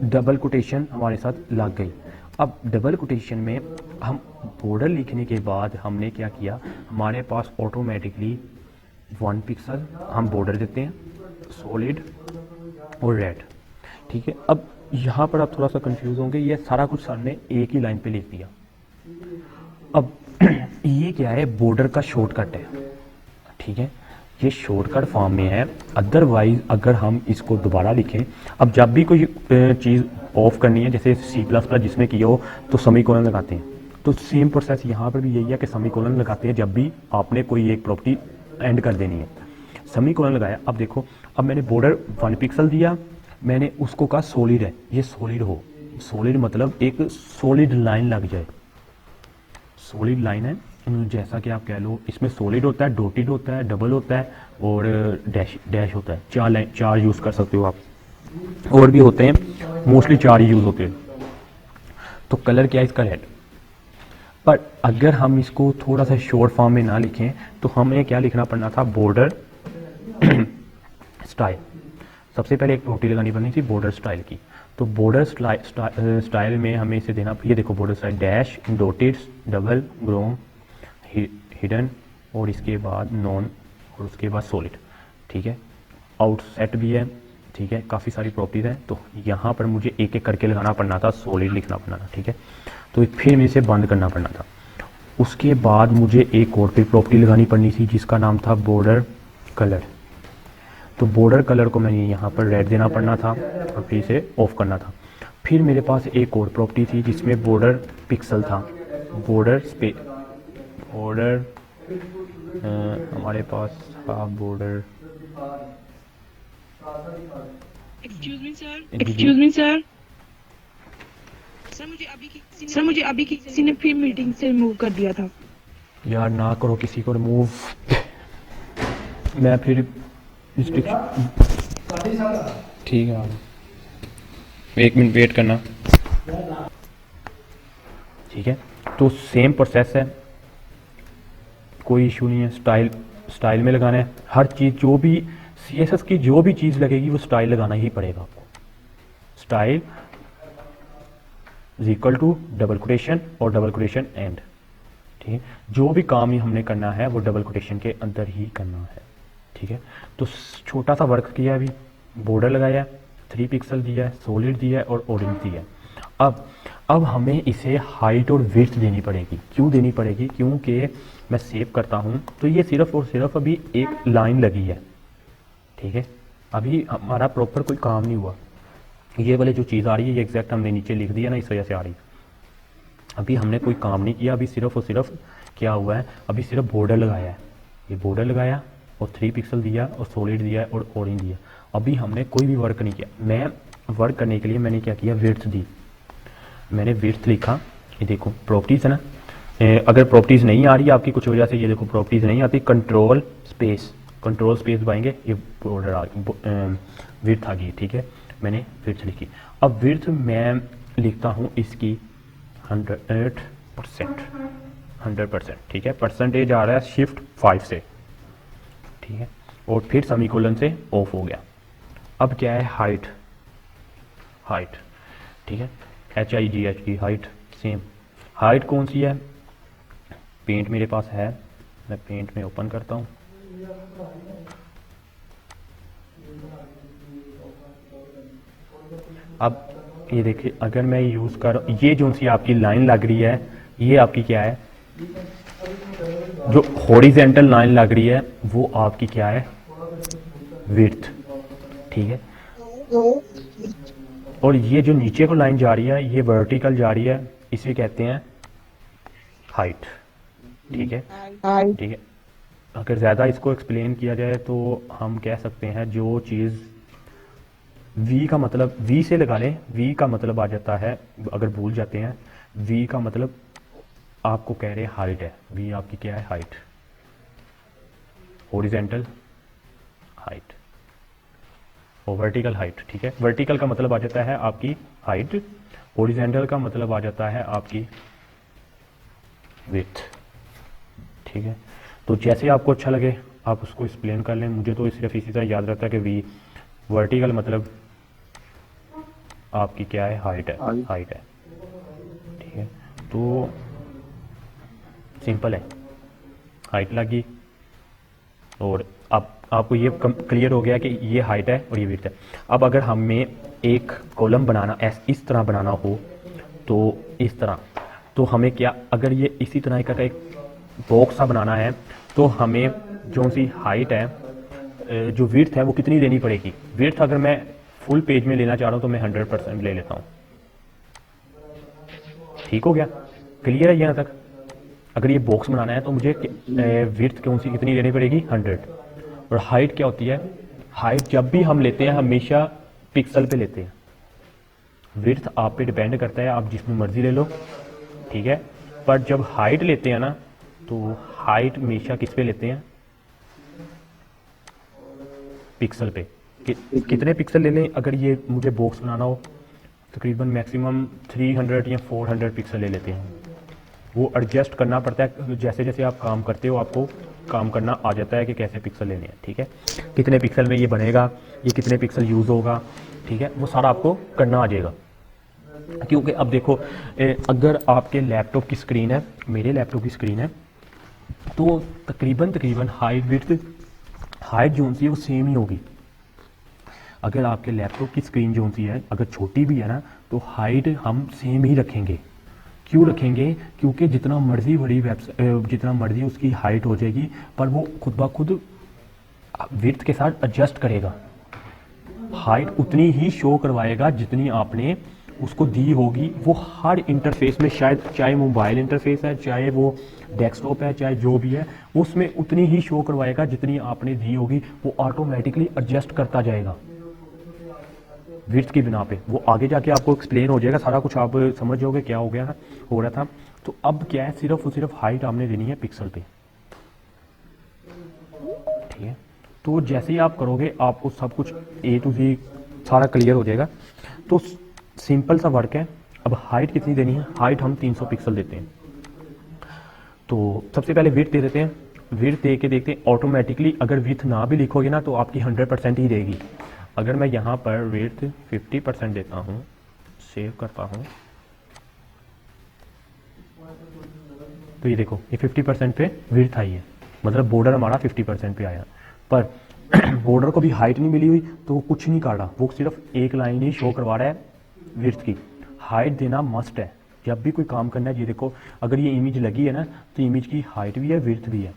डबल कोटेशन हमारे साथ लग गई। अब डबल कोटेशन में हम बॉर्डर लिखने के बाद हमने क्या किया, हमारे पास ऑटोमेटिकली 1 पिक्सल हम बॉर्डर देते हैं, सॉलिड और रेड। ठीक है, अब यहाँ पर आप थोड़ा सा कंफ्यूज होंगे, ये सारा कुछ सर ने एक ही लाइन पे लिख दिया। अब ये क्या है, बॉर्डर का शॉर्टकट है। ठीक है, ये शॉर्टकट फॉर्म में है, अदरवाइज अगर हम इसको दोबारा लिखें, अब जब भी कोई चीज़ ऑफ करनी है, जैसे C++ जिसमें किया हो तो सेमीकोलन लगाते हैं, तो सेम प्रोसेस यहाँ पर भी यही है कि सेमीकोलन लगाते हैं जब भी आपने कोई एक प्रॉपर्टी एंड कर देनी है, सेमीकोलन लगाया। अब देखो, अब मैंने बॉर्डर 1 पिक्सल दिया, मैंने उसको कहा सॉलिड है, ये सॉलिड हो, सॉलिड मतलब एक सॉलिड लाइन लग जाए, सॉलिड लाइन है, जैसा कि आप कह लो इसमें सॉलिड होता है, डॉटेड होता है, डबल होता है और डैश होता है, 4 यूज़ कर सकते हो आप, और भी होते हैं, मोस्टली 4 ही यूज़ होते हैं। तो कलर क्या है इसका? रेड। पर अगर हम इसको थोड़ा सा शॉर्ट फॉर्म में ना लिखें तो हमें क्या लिखना पड़ना था? Border style. सबसे पहले एक प्रॉपर्टी लगानी पड़नी थी बॉर्डर स्टाइल की। तो बॉर्डर स्टाइल में हमें इसे देना, ये देखो border style dash, dotted, double, ग्रोम, हिडन और इसके बाद नॉन और उसके बाद सॉलिड। ठीक है, आउटसेट भी है। ठीक है, काफ़ी सारी प्रॉपर्टीज हैं। तो यहाँ पर मुझे एक एक करके लगाना पड़ना था, सॉलिड लिखना पड़ना था। ठीक है, तो फिर मैं इसे बंद करना पड़ना था। उसके बाद मुझे एक और भी प्रॉपर्टी लगानी पड़नी थी जिसका नाम था बॉर्डर कलर। तो बॉर्डर कलर को मैंने यहाँ पर रेड देना पड़ना था और फिर इसे ऑफ करना था। फिर मेरे पास एक और प्रॉपर्टी थी जिसमें बॉर्डर पिक्सल था, बॉर्डर हमारे पास था border. Excuse me sir sir मुझे अभी किसी ने फिर मीटिंग से रिमूव कर दिया था। यार ना करो किसी को रिमूव, मैं फिर ठीक है, एक मिनट वेट करना। ठीक है, तो सेम प्रोसेस है, कोई इशू नहीं है। स्टाइल में लगाना है हर चीज़, जो भी CSS की जो भी चीज़ लगेगी वो स्टाइल लगाना ही पड़ेगा आपको। Style is equal to double quotation और डबल कोटेशन एंड। ठीक है, जो भी काम ही हमने करना है वो डबल कोटेशन के अंदर ही करना है। ठीक है, तो छोटा सा वर्क किया, अभी बॉर्डर लगाया, 3 पिक्सल दिया है, सॉलिड दिया है और ऑरेंज दिया है। अब हमें इसे हाइट और विड्थ देनी पड़ेगी। क्यों देनी पड़ेगी? क्योंकि मैं सेव करता हूँ तो ये सिर्फ और सिर्फ अभी एक लाइन लगी है। ठीक है, अभी हमारा प्रॉपर कोई काम नहीं हुआ। ये वाली जो चीज़ आ रही है ये एग्जैक्ट हमने नीचे लिख दिया ना, इस वजह से आ रही है। अभी हमने कोई काम नहीं किया, अभी सिर्फ और सिर्फ क्या हुआ है, अभी सिर्फ बॉर्डर लगाया है। ये बॉर्डर लगाया और 3 पिक्सल दिया और सॉलिड दिया और ऑरेंज दिया। अभी हमने कोई भी वर्क नहीं किया। मैं वर्क करने के लिए मैंने क्या किया, विड्थ दी। मैंने विड्थ लिखा, ये देखो प्रॉपर्टीज़ है ना। अगर प्रॉपर्टीज़ नहीं आ रही है आपकी कुछ वजह से, ये देखो प्रॉपर्टीज़ नहीं आती, कंट्रोल स्पेस दबाएंगे, ये बॉर्डर विड्थ आ गई। ठीक है, मैंने विड्थ लिखी। अब विड्थ मैं लिखता हूँ इसकी 100%। ठीक है, परसेंटेज आ रहा है शिफ्ट 5 से। ठीक है, और फिर सेमीकोलन से ऑफ हो गया। अब क्या है, हाइट। ठीक है, HIGHT हाइट, सेम हाइट कौन सी है? पेंट मेरे पास है, मैं पेंट में ओपन करता हूँ। अब ये देखिए, अगर मैं यूज़ कर, ये जो सी आपकी लाइन लग रही है ये आपकी क्या है, जो हॉरिजेंटल लाइन लग रही है वो आपकी क्या है, विड्थ। ठीक है, और ये जो नीचे को लाइन जा रही है ये वर्टिकल जा रही है, इसे कहते हैं हाइट। ठीक है, ठीक है। अगर ज़्यादा इसको एक्सप्लेन किया जाए तो हम कह सकते हैं जो चीज़ V का मतलब, V से लगा लें, V का मतलब आ जाता है, अगर भूल जाते हैं, V का मतलब आपको कह रहे हैं हाइट है। V आपकी क्या है, हाइट, हॉरिजेंटल हाइट और वर्टिकल हाइट। ठीक है, वर्टिकल का मतलब आ जाता है आपकी हाइट, हॉरिजेंटल का मतलब आ जाता है आपकी विड्थ। ठीक है, तो जैसे आपको अच्छा लगे आप उसको एक्सप्लेन कर लें। मुझे तो सिर्फ इसी तरह याद रहता है कि V वर्टिकल मतलब आपकी क्या है, हाइट है, हाइट है। ठीक है, तो सिंपल है, हाइट लगी और अब आपको ये क्लियर हो गया कि ये हाइट है और ये विड्थ है। अब अगर हमें एक कॉलम बनाना, इस तरह बनाना हो तो इस तरह, तो हमें क्या, अगर ये इसी तरह का एक बॉक्स सा बनाना है तो हमें जो सी हाइट है, जो विड्थ है वो कितनी देनी पड़ेगी। विड्थ अगर मैं फुल पेज में लेना चाह रहा हूँ तो मैं 100% ले लेता हूँ। ठीक हो गया, क्लियर है यहाँ तक। अगर ये बॉक्स बनाना है तो मुझे विड्थ कौन सी कितनी लेनी पड़ेगी, 100। और हाइट क्या होती है, हाइट जब भी हम लेते हैं हमेशा पिक्सल पे लेते हैं। विड्थ आप पे डिपेंड करता है, आप जिसमें मर्जी ले लो। ठीक है, पर जब हाइट लेते हैं ना तो हाइट हमेशा किस पे लेते हैं, पिक्सल पे। कितने पिक्सल ले लें अगर ये मुझे बॉक्स बनाना हो, तकरीबन मैक्सिमम 300 या 400 पिक्सल ले लेते हैं। वो एडजस्ट करना पड़ता है, जैसे जैसे आप काम करते हो आपको काम करना आ जाता है कि कैसे पिक्सल लेने हैं, ठीक है। कितने पिक्सल में ये बनेगा, ये कितने पिक्सल यूज़ होगा, ठीक है, वो सारा आपको करना आ जाएगा। क्योंकि अब देखो अगर आपके लैपटॉप की स्क्रीन है, मेरे लैपटॉप की स्क्रीन है, तो तकरीबन हाइट विड्थ हाइट जो सी है वो सेम ही होगी। अगर आपके लैपटॉप की स्क्रीन जो सी है अगर छोटी भी है ना, तो हाइट हम सेम ही रखेंगे। क्यों रखेंगे? क्योंकि जितना मर्जी बड़ी जितना मर्जी उसकी हाइट हो जाएगी, पर वो खुद ब खुद विड्थ के साथ एडजस्ट करेगा। हाइट उतनी ही शो करवाएगा जितनी आपने उसको दी होगी। वो हर इंटरफेस में, शायद चाहे मोबाइल इंटरफेस है, चाहे वो डेस्कटॉप है, चाहे जो भी है, उसमें उतनी ही शो करवाएगा जितनी आपने दी होगी। वो ऑटोमेटिकली एडजस्ट करता जाएगा विड्थ की बिना पे। वो आगे जाके आपको एक्सप्लेन हो जाएगा, सारा कुछ आप समझ जाओगे क्या हो रहा था। तो अब क्या है, सिर्फ हाइट आपने देनी है पिक्सल पे, ठीक है। तो जैसे ही आप करोगे आपको सब कुछ A to Z सारा क्लियर हो जाएगा। तो सिंपल सा वर्क है। अब हाइट कितनी देनी है? हाइट हम 300 पिक्सल देते हैं। तो सबसे पहले विड्थ दे देते हैं। विड्थ दे के देखते हैं ऑटोमेटिकली, अगर विड्थ ना भी लिखोगे ना तो आपकी 100% ही रहेगी। अगर मैं यहाँ पर विड्थ 50% देता हूँ, सेव करता हूँ, तो ये देखो ये 50% पे विड्थ आई है, मतलब बॉर्डर हमारा 50% पे आया। पर बॉर्डर को भी हाइट नहीं मिली हुई तो वो कुछ नहीं कर रहा, वो सिर्फ एक लाइन ही शो करवा रहा है विड्थ की। हाइट देना मस्ट है जब भी कोई काम करना है। ये देखो अगर ये इमेज लगी है ना, तो इमेज की हाइट भी है, विड्थ भी है,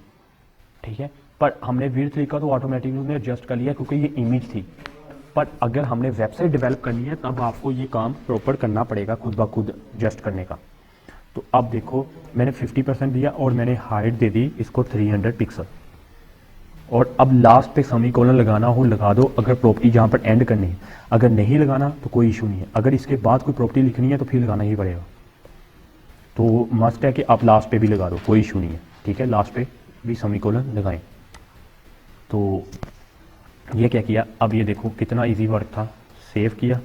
ठीक है। पर हमने विड्थ लिखा तो ऑटोमेटिकली उसने एडजस्ट कर लिया क्योंकि ये इमेज थी। पर अगर हमने वेबसाइट डेवलप करनी है तब आपको ये काम प्रॉपर करना पड़ेगा, खुद ब खुद एडजस्ट करने का। तो अब देखो मैंने 50% दिया और मैंने हाइट दे दी इसको 300 पिक्सल। और अब लास्ट पे सेमीकोलन लगाना हो लगा दो, अगर प्रॉपर्टी जहाँ पर एंड करनी है। अगर नहीं लगाना तो कोई इशू नहीं है। अगर इसके बाद कोई प्रॉपर्टी लिखनी है तो फिर लगाना ही पड़ेगा। तो मस्ट है कि आप लास्ट पे भी लगा दो, कोई इशू नहीं है, ठीक है। लास्ट पे भी सेमीकोलन लगाएं। तो ये क्या किया, अब ये देखो कितना इजी वर्क था। सेव किया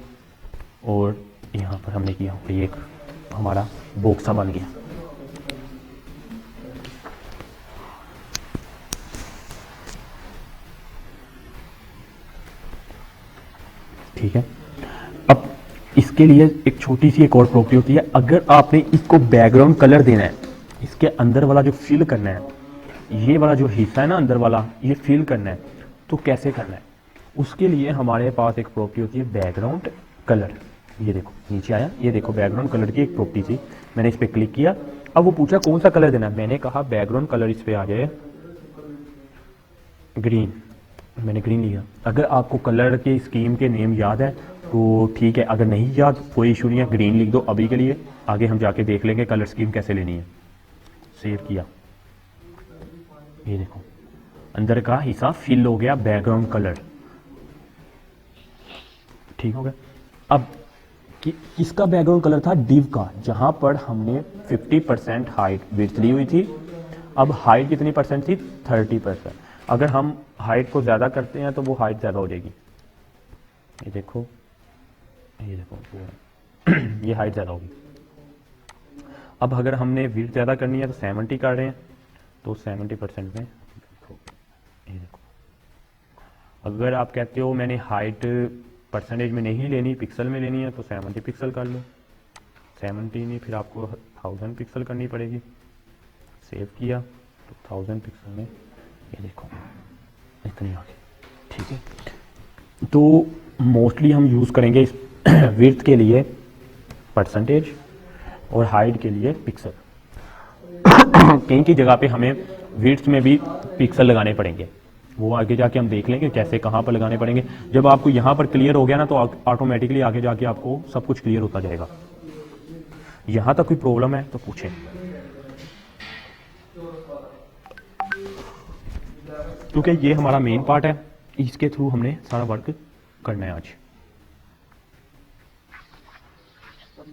और यहाँ पर हमने किया, ये एक हमारा बॉक्सा बन गया। ठीक है। अब इसके लिए एक छोटी सी एक और प्रॉपर्टी होती है। अगर आपने इसको बैकग्राउंड कलर देना है, इसके अंदर वाला जो फिल करना है, ये वाला जो हिस्सा है ना अंदर वाला, ये फिल करना है, तो कैसे करना है? उसके लिए हमारे पास एक प्रॉपर्टी होती है बैकग्राउंड कलर। ये देखो नीचे आया, ये देखो बैकग्राउंड कलर की एक प्रॉपर्टी थी, मैंने इस पर क्लिक किया। अब वो पूछा कौन सा कलर देना है, मैंने कहा बैकग्राउंड कलर इस पे आ जाए ग्रीन, मैंने ग्रीन लिया। अगर आपको कलर के स्कीम के नेम याद है तो ठीक है, अगर नहीं याद कोई इशू नहीं है, ग्रीन लिख दो अभी के लिए, आगे हम जाके देख लेंगे कलर स्कीम कैसे लेनी है। सेव किया, ये देखो अंदर का हिस्सा फिल हो गया बैकग्राउंड कलर, ठीक हो गया। अब किसका बैकग्राउंड कलर था? डिव का, जहां पर हमने 50% हाइट विड्थ ली हुई थी। अब हाइट कितनी परसेंट थी? 30%। अगर हम हाइट को ज़्यादा करते हैं तो वो हाइट ज़्यादा हो जाएगी। ये देखो ये हाइट ज़्यादा होगी। अब अगर हमने विड्थ ज़्यादा करनी है तो 70 कर रहे हैं, तो 70% में ये देखो। अगर आप कहते हो मैंने हाइट परसेंटेज में नहीं लेनी, पिक्सल में लेनी है, तो 70 पिक्सल कर लो। 70 नहीं, फिर आपको 1000 पिक्सल करनी पड़ेगी। सेव किया तो 1000 पिक्सल में ये देखो इतनी आ गई, ठीक है। तो मोस्टली हम यूज़ करेंगे इस विड्थ के लिए परसेंटेज और हाइट के लिए पिक्सल। कहीं की जगह पे हमें विड्थ में भी पिक्सल लगाने पड़ेंगे, वो आगे जाके हम देख लेंगे कैसे कहाँ पर लगाने पड़ेंगे। जब आपको यहाँ पर क्लियर हो गया ना तो ऑटोमेटिकली आगे जाके आपको सब कुछ क्लियर होता जाएगा। यहाँ तक कोई प्रॉब्लम है तो पूछें। क्योंकि ये हमारा मेन पार्ट है, इसके थ्रू हमने सारा वर्क करना है आज।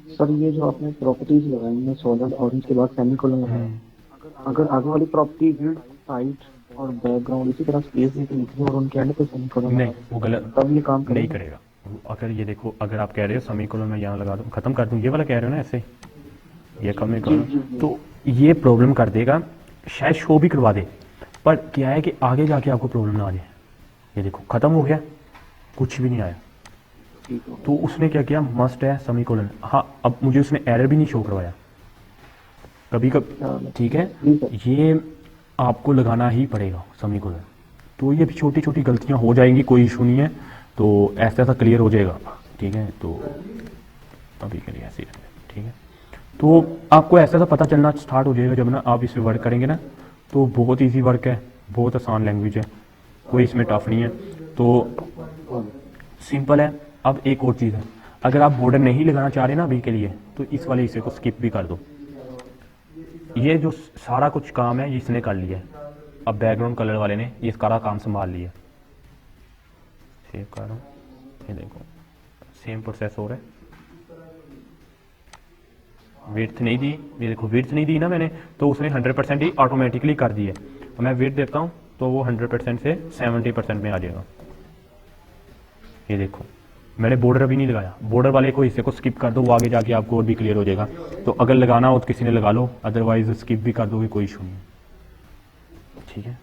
सर ये जो आपने प्रॉपर्टीज लगाई है सॉलिड और इसके बाद सेमीकोलन लगाया, अगर आगे वाली प्रॉपर्टी विड्थ, हाइट और बैकग्राउंड इसी तरह स्पेस में लिखी और उनके एंड पे सेमीकोलन नहीं, वो गलत, तब ये काम नहीं करेगा, अगर ये देखो, अगर आप कह रहे हो सेमीकोलन मैं यहाँ लगा दूँ, ख़त्म कर दूँ, ये वाला कह रहे हो ना ऐसे, ये सेमीकोलन, तो ये प्रॉब्लम कर देगा, शायद शो भी करवा दे, पर क्या है कि आगे जाके आपको प्रॉब्लम ना आ जाए। ये देखो ख़त्म हो गया, कुछ भी नहीं आया। तो उसने क्या किया, मस्ट है सेमीकोलन। हाँ, अब मुझे उसने एरर भी नहीं शो करवाया कभी कभी, ठीक है, ये आपको लगाना ही पड़ेगा सेमीकोलन। तो ये भी छोटी छोटी गलतियां हो जाएंगी, कोई इशू नहीं है, तो ऐसा ऐसा क्लियर हो जाएगा, ठीक है। तो अभी के लिए ऐसे ही, ठीक है। तो आपको ऐसा ऐसा पता चलना स्टार्ट हो जाएगा जब ना आप इस पर वर्क करेंगे ना, तो बहुत इजी वर्क है, बहुत आसान लैंग्वेज है, कोई इसमें टफ नहीं है, तो सिंपल है। अब एक और चीज़ है, अगर आप बॉर्डर नहीं लगाना चाह रहे ना अभी के लिए, तो इस वाले हिस्से को स्किप भी कर दो। ये जो सारा कुछ काम है ये इसने कर लिया है, अब बैकग्राउंड कलर वाले ने ये सारा काम संभाल लिया। सेव कर रहा हूँ, ये देखो सेम प्रोसेस हो रहा है। विड्थ नहीं दी, ये देखो विड्थ नहीं दी ना मैंने, तो उसने 100% ही ऑटोमेटिकली कर दी है। मैं विड्थ देता हूँ तो वो 100% से 70% में आ जाएगा। ये देखो मैंने बॉर्डर अभी नहीं लगाया, बॉर्डर वाले को हिस्से को स्किप कर दो, वो आगे जाके आपको और भी क्लियर हो जाएगा। तो अगर लगाना हो तो किसी ने लगा लो, अदरवाइज स्किप भी कर दोगे, कोई इशू नहीं, ठीक है।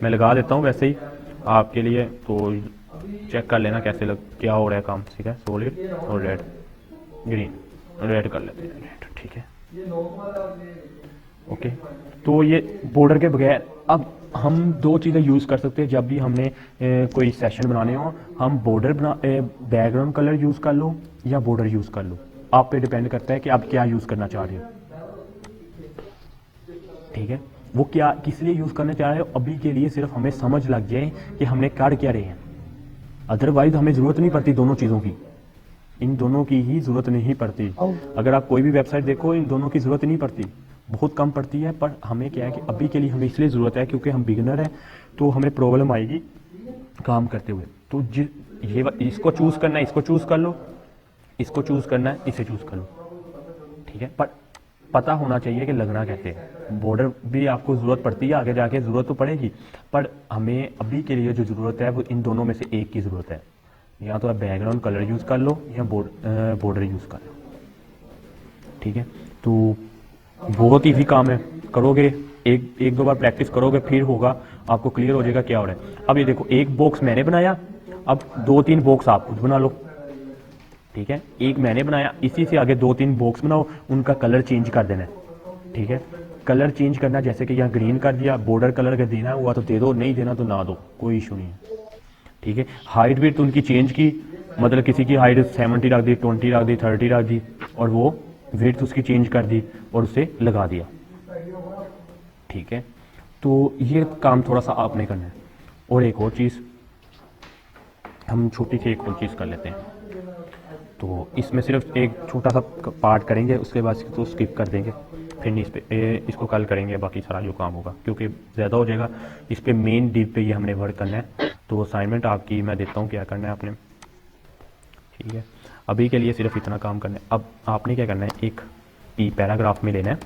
मैं लगा देता हूँ वैसे ही आपके लिए, तो चेक कर लेना कैसे क्या हो रहा है काम, ठीक है। सॉलिड और रेड, ग्रीन, रेड कर लेते हैं, रेड, ठीक है, ओके। तो ये बॉर्डर के बगैर अब हम दो चीज़ें यूज़ कर सकते हैं जब भी हमने कोई सेशन बनाने हो। हम बॉर्डर बैकग्राउंड कलर यूज़ कर लो या बॉर्डर यूज़ कर लो, आप पे डिपेंड करता है कि आप क्या यूज़ करना चाह रहे हो, ठीक है। वो क्या किस लिए यूज़ करना चाह रहे हो अभी के लिए सिर्फ हमें समझ लग जाए कि हमने कर क्या रहे हैं, अदरवाइज हमें ज़रूरत नहीं पड़ती दोनों चीज़ों की, इन दोनों की ही ज़रूरत नहीं पड़ती। अगर आप कोई भी वेबसाइट देखो, इन दोनों की ज़रूरत नहीं पड़ती, बहुत कम पड़ती है। पर हमें क्या है कि अभी के लिए हमें इसलिए ज़रूरत है क्योंकि हम बिगिनर हैं, तो हमें प्रॉब्लम आएगी काम करते हुए। तो ये इसको चूज़ करना है, इसको चूज़ कर लो, इसको चूज़ करना है, इसे चूज़ कर लो, ठीक है। पर पता होना चाहिए कि लगना कहते हैं। बॉर्डर भी आपको ज़रूरत पड़ती है, आगे जाके ज़रूरत तो पड़ेगी, पर हमें अभी के लिए जो ज़रूरत है वो इन दोनों में से एक की ज़रूरत है। या तो आप बैकग्राउंड कलर यूज़ कर लो या बॉर्डर यूज़ कर लो, ठीक है। तो बहुत ईजी काम है, करोगे एक दो बार प्रैक्टिस करोगे फिर होगा, आपको क्लियर हो जाएगा क्या हो रहा है। अब ये देखो एक बॉक्स मैंने बनाया, अब 2-3 बॉक्स आप खुद बना लो, ठीक है। एक मैंने बनाया, इसी से आगे 2-3 बॉक्स बनाओ, उनका कलर चेंज कर देना है, ठीक है। कलर चेंज करना, जैसे कि यहाँ ग्रीन कर दिया, बॉर्डर कलर का देना हुआ तो दे दो, नहीं देना तो ना दो, कोई इशू नहीं है, ठीक है। हाइट भी तो उनकी चेंज की, मतलब किसी की हाइट 70 रख दी, 20 रख दी, 30 रख दी, और वो विड्थ उसकी चेंज कर दी और उसे लगा दिया, ठीक है। तो ये काम थोड़ा सा आपने करना है। और एक और चीज़, हम छोटी सी एक और चीज़ कर लेते हैं। तो इसमें सिर्फ एक छोटा सा पार्ट करेंगे, उसके बाद इसको स्किप कर देंगे, फिर इस पे इसको कल करेंगे, बाकी सारा जो काम होगा क्योंकि ज़्यादा हो जाएगा। इस पे मेन डीप पे ये हमने वर्क करना है। तो असाइनमेंट आपकी मैं देता हूँ, क्या करना है आपने, ठीक है। अभी के लिए सिर्फ इतना काम करना है। अब आपने क्या करना है, एक पैराग्राफ में लेना है,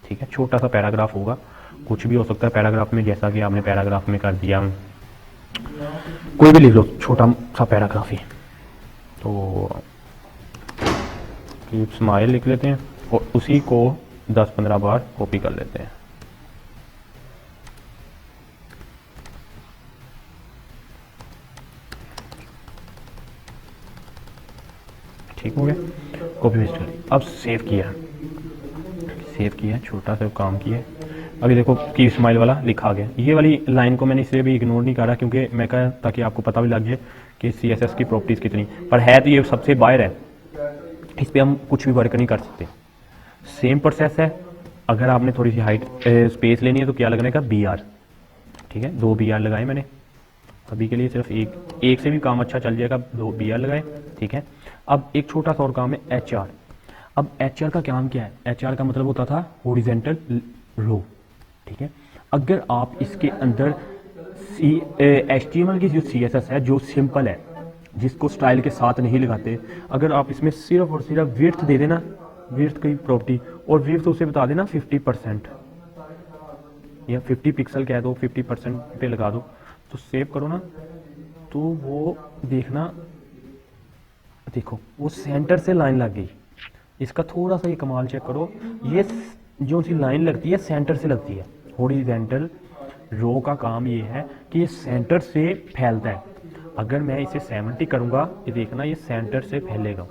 ठीक है। छोटा सा पैराग्राफ होगा, कुछ भी हो सकता है पैराग्राफ में, जैसा कि आपने पैराग्राफ में कर दिया, कोई भी लिख लो, छोटा सा पैराग्राफ ही। तो कीप स्माइल लिख लेते हैं और उसी को 10-15 बार कॉपी कर लेते हैं, ठीक हो गया, कॉपी पेस्ट कर। अब सेव किया, छोटा सा काम किया। अभी देखो कीप स्माइल वाला लिखा गया। ये वाली लाइन को मैंने इसलिए भी इग्नोर नहीं करा क्योंकि मैं कहा ताकि आपको पता भी लग जाए कि CSS की प्रॉपर्टीज़ कितनी, पर है तो ये सबसे बाहर है, इस पर हम कुछ भी वर्क नहीं कर सकते। सेम प्रोसेस है, अगर आपने थोड़ी सी हाइट स्पेस लेनी है तो क्या लगने का, BR, ठीक है। 2 BR लगाए मैंने, अभी के लिए सिर्फ एक से भी काम अच्छा चल जाएगा, 2 BR लगाए, ठीक है। अब एक छोटा सा और काम है HR। अब HR का काम क्या है, HR का मतलब होता था हॉरिजॉन्टल रो, ठीक है। अगर आप इसके अंदर HTML की जो CSS है जो सिंपल है, जिसको स्टाइल के साथ नहीं लगाते, अगर आप इसमें सिर्फ और सिर्फ विड्थ दे देना, विड्थ की प्रॉपर्टी, और विड्थ उसे बता देना 50% या 50 पिक्सल कह दो, 50% पे लगा दो, तो सेव करो ना, तो तो वो देखना, देखो वो सेंटर से लाइन लग गई। इसका थोड़ा सा ये कमाल चेक करो, ये जो सी लाइन लगती है सेंटर से लगती है। हॉरिजॉन्टल रो का काम ये है कि ये सेंटर से फैलता है। अगर मैं इसे 70 करूँगा, ये देखना ये सेंटर से फैलेगा,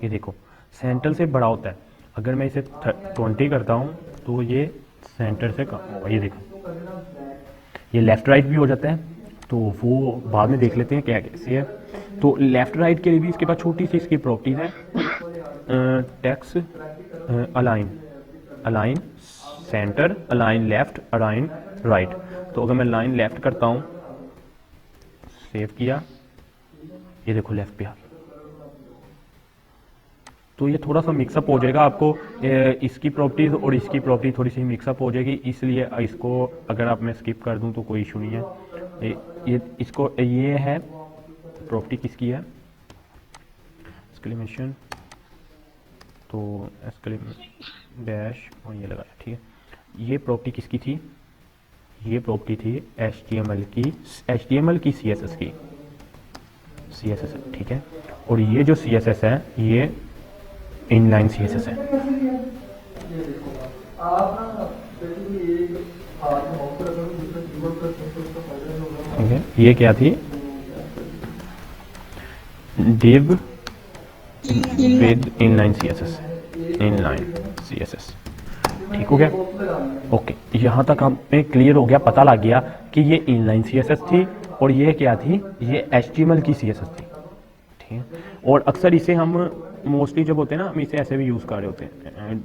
ये देखो सेंटर से बड़ा होता है। अगर मैं इसे 20 करता हूँ तो ये सेंटर से कम होगा। ये देखो ये लेफ़्ट राइट भी हो जाता है, तो वो बाद में देख लेते हैं क्या कैसे है। तो लेफ़्ट राइट के लिए भी इसके पास छोटी सी इसकी प्रॉपर्टीज़ है, text align, align centre, align left, align right. तो अगर मैं लाइन लेफ़्ट करता हूँ, सेव किया, ये देखो लेफ़्ट पे आ गया। तो ये थोड़ा सा मिक्सअप हो जाएगा, आपको इसकी प्रॉपर्टीज़ और इसकी प्रॉपर्टी थोड़ी सी मिक्सअप हो जाएगी, इसलिए इसको अगर आप मैं स्किप कर दूं तो कोई इशू नहीं है। ये इसको ये है प्रॉपर्टी किसकी है, एक्सक्लेमेशन, तो एक्सक्लेमेशन डैश और ये लगाया, ठीक है। ये प्रॉपर्टी किसकी थी, ये प्रॉपर्टी थी HTML की CSS की, CSS, ठीक है। और ये जो CSS है ये इनलाइन CSS है, ठीक है। ये क्या थी, div with inline CSS, inline CSS, ठीक हो गया। ओके, यहाँ तक हमें क्लियर हो गया, पता लग गया कि ये इनलाइन CSS थी और ये क्या थी, ये HTML की CSS थी, ठीक है। और अक्सर इसे हम मोस्टली जब होते हैं ना, हम इसे ऐसे भी यूज़ कर रहे होते हैं,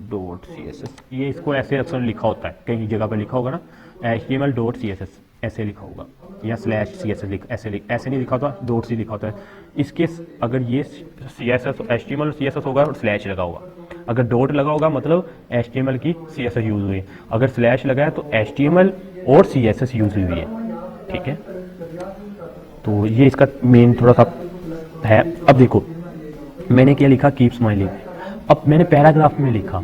.css, ये इसको ऐसे अक्सर लिखा होता है, कहीं जगह पर लिखा होगा ना HTML.css ऐसे लिखा होगा, या /CSS ऐसे नहीं लिखा होता, .c लिखा होता है। इसके अगर ये CSS HTML और CSS होगा और स्लैश लगा होगा, अगर डॉट लगा होगा मतलब HTML की CSS यूज़ हुई है, अगर स्लैश लगा है तो HTML और CSS यूज़ हुई है, ठीक है। तो ये इसका मेन थोड़ा सा है। अब देखो मैंने क्या लिखा, कीप स्माइलिंग। अब मैंने पैराग्राफ में लिखा,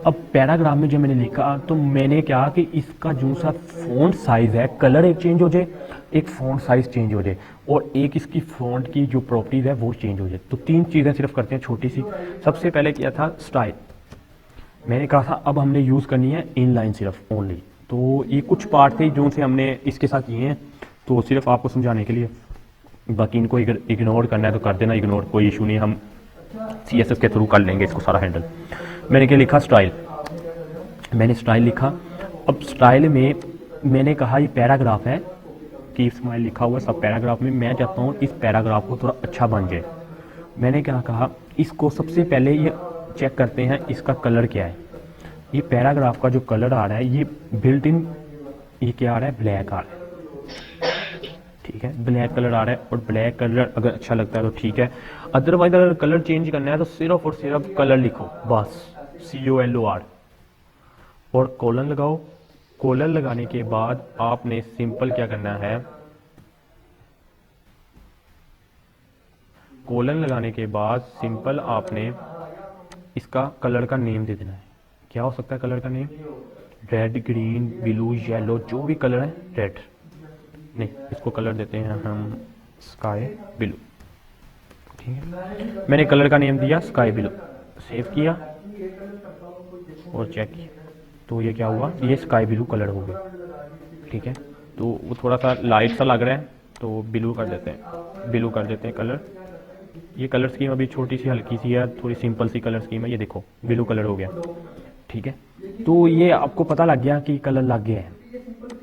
अब पैराग्राफ में जब मैंने लिखा तो मैंने क्या कि इसका जो सा फ़ॉन्ट साइज़ है, कलर एक चेंज हो जाए, एक फ़ॉन्ट साइज़ चेंज हो जाए, और एक इसकी फ़ॉन्ट की जो प्रॉपर्टीज़ है वो चेंज हो जाए। तो 3 चीज़ें सिर्फ करते हैं छोटी सी। सबसे पहले किया था स्टाइल, मैंने कहा था अब हमने यूज़ करनी है इनलाइन सिर्फ ओनली। तो ये कुछ पार्ट थे जो से हमने इसके साथ किए हैं, तो सिर्फ आपको समझाने के लिए, बाकी इनको इग्नोर करना है तो कर देना इग्नोर, कोई इशू नहीं, हम CSS के थ्रू कर लेंगे इसको सारा हैंडल। मैंने क्या लिखा, स्टाइल, मैंने स्टाइल लिखा। अब स्टाइल में मैंने कहा ये पैराग्राफ है, कीप स्माइल लिखा हुआ सब पैराग्राफ में, मैं चाहता हूँ इस पैराग्राफ को थोड़ा अच्छा बन जाए। मैंने क्या कहा, इसको सबसे पहले ये चेक करते हैं इसका कलर क्या है। ये पैराग्राफ का जो कलर आ रहा है ये बिल्ट इन, ये क्या आ रहा है, ब्लैक आ रहा है, ठीक है, ब्लैक कलर आ रहा है। और ब्लैक कलर अगर अच्छा लगता है तो ठीक है, अदरवाइज अगर कलर चेंज करना है तो सिर्फ और सिर्फ कलर लिखो बस, COLOR, और कॉलन लगाओ। कॉलन लगाने के बाद आपने सिंपल क्या करना है, कॉलन लगाने के बाद सिंपल आपने इसका कलर का नेम दे देना है। क्या हो सकता है कलर का name, red, green, blue, yellow, जो भी कलर है, रेड नहीं, इसको कलर देते हैं हम स्काई ब्लू, ठीक है। मैंने कलर का नेम दिया स्काई ब्लू, सेव किया और चेक किया, तो ये क्या हुआ, ये स्काई ब्लू कलर हो गया, ठीक है। तो वो थोड़ा सा लाइट सा लग रहा है तो ब्लू कर देते हैं, ब्लू कर देते हैं कलर। ये कलर स्कीम अभी छोटी सी हल्की सी है, थोड़ी सिंपल सी कलर स्कीम है, ये देखो ब्लू कलर हो गया, ठीक है। तो ये आपको पता लग गया कि कलर लग गया है,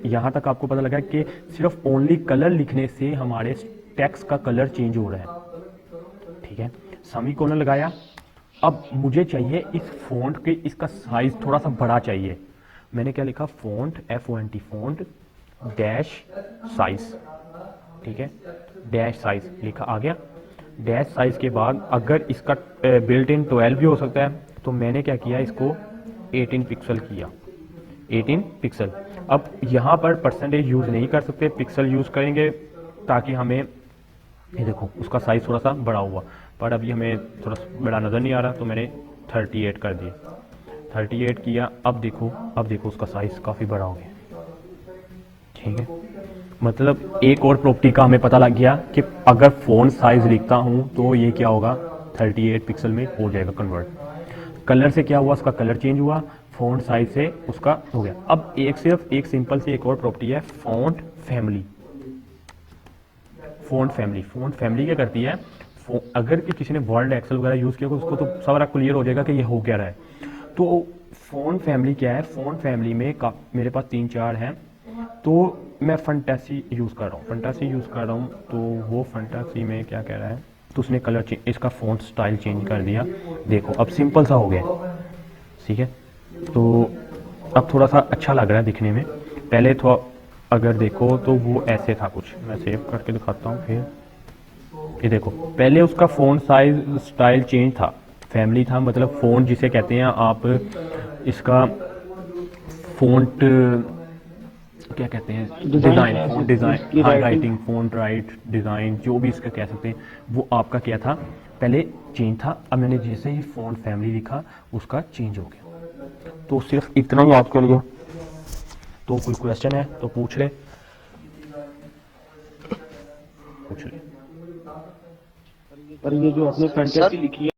यहाँ तक आपको पता लगा कि सिर्फ ओनली कलर लिखने से हमारे टेक्स्ट का कलर चेंज हो रहा है, ठीक है। सेमीकोलन लगाया। अब मुझे चाहिए इस फॉन्ट के, इसका साइज थोड़ा सा बड़ा चाहिए। मैंने क्या लिखा, font FONT, font dash size, ठीक है, डैश साइज लिखा, आ गया। डैश साइज के बाद अगर इसका बिल्ट इन 12 भी हो सकता है, तो मैंने क्या किया, इसको 18 पिक्सल किया, 18 पिक्सल। अब यहाँ पर परसेंटेज यूज़ नहीं कर सकते, पिक्सल यूज़ करेंगे ताकि हमें, ये देखो उसका साइज़ थोड़ा सा बड़ा हुआ, पर अभी हमें थोड़ा सा बड़ा नज़र नहीं आ रहा, तो मैंने 38 कर दिया, 38 किया। अब देखो उसका साइज़ काफ़ी बड़ा हो गया, ठीक है। मतलब एक और प्रॉपर्टी का हमें पता लग गया कि अगर फ़ोन साइज़ लिखता हूँ तो ये क्या होगा 38 पिक्सल में हो जाएगा कन्वर्ट। कलर से क्या हुआ, उसका कलर चेंज हुआ, फ़ॉन्ट साइज से उसका हो गया। अब सिर्फ एक सिंपल सी एक और प्रॉपर्टी है फ़ॉन्ट फैमिली। फ़ॉन्ट फैमिली क्या करती है, अगर कि किसी ने वर्ड एक्सेल वगैरह यूज़ किया तो उसको तो सारा क्लियर हो जाएगा कि ये हो क्या रहा है। तो फ़ॉन्ट फैमिली क्या है, फ़ॉन्ट फैमिली में मेरे पास 3-4 हैं, तो मैं फंटासी यूज़ कर रहा हूँ। तो वो फंटासी में क्या कह रहा है, तो उसने कलर इसका फ़ॉन्ट स्टाइल चेंज कर दिया। देखो अब सिंपल सा हो गया, ठीक है। तो अब थोड़ा सा अच्छा लग रहा है दिखने में। पहले थोड़ा अगर देखो तो वो ऐसे था कुछ, मैं सेव करके दिखाता हूँ फिर। ये देखो पहले उसका फ़ॉन्ट साइज स्टाइल चेंज था, फैमिली था, मतलब फ़ॉन्ट जिसे कहते हैं आप, इसका फ़ॉन्ट क्या कहते हैं, डिज़ाइन, फ़ॉन्ट डिज़ाइन, हाँ राइटिंग, फ़ॉन्ट राइट डिज़ाइन, जो भी इसका कह सकते हैं, वो आपका क्या था पहले चेंज था। अब मैंने जैसे ही फ़ॉन्ट फैमिली लिखा उसका चेंज हो गया। तो सिर्फ इतना ही आपके लिए। तो कोई क्वेश्चन है तो पूछ ले। पर ये जो आपने फैंटेसी लिखी है